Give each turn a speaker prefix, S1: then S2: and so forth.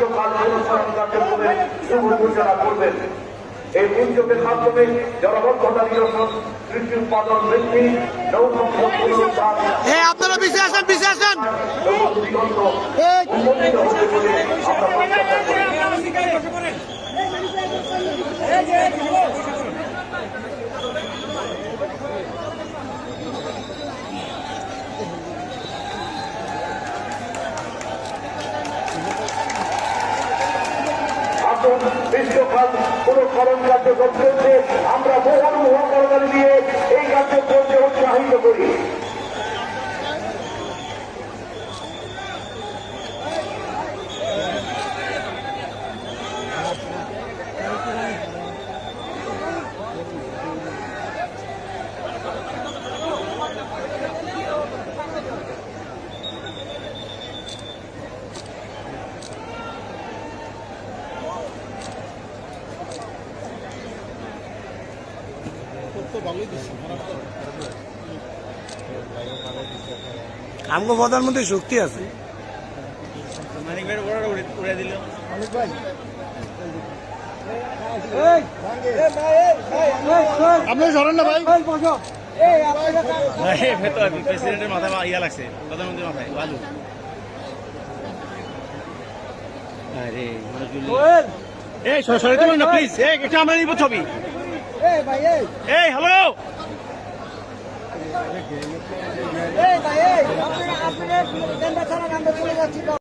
S1: বিশ্বকাল পুরস্কার কার্যক্রমে শুভ সূচনা করবেন। এই উদ্যোগের মাধ্যমে জলবদ্ধতা নিরসন, কৃষি উৎপাদন বৃদ্ধি, নৌসম্পদ পুনরুদ্ধার
S2: আপনারা পিছিয়ে আসেন, পিছিয়ে আসেন।
S1: দিগন্ত উন্মোচিত হবে বলে আমরা প্রত্যাশা করি। বিশ্বকাল পুরস্কারণ কার্যক্রম চলছে, আমরা মহান মহাকরণী দিয়ে এই কার্যক্রমকে উৎসাহিত করি।
S2: আমগো প্রধানমন্ত্রী শক্তি আছে। আপনি সরেন না ভাই।
S3: প্রেসিডেন্টের মাথায় ইয়া লাগছে, প্রধানমন্ত্রীর মাথায় বালু। এই সরে দেবেন না প্লিজ, এটা আমরা নিব ছবি। এই হ্যালো,
S4: এই ভাই, এই আপনারা চলে যাচ্ছি।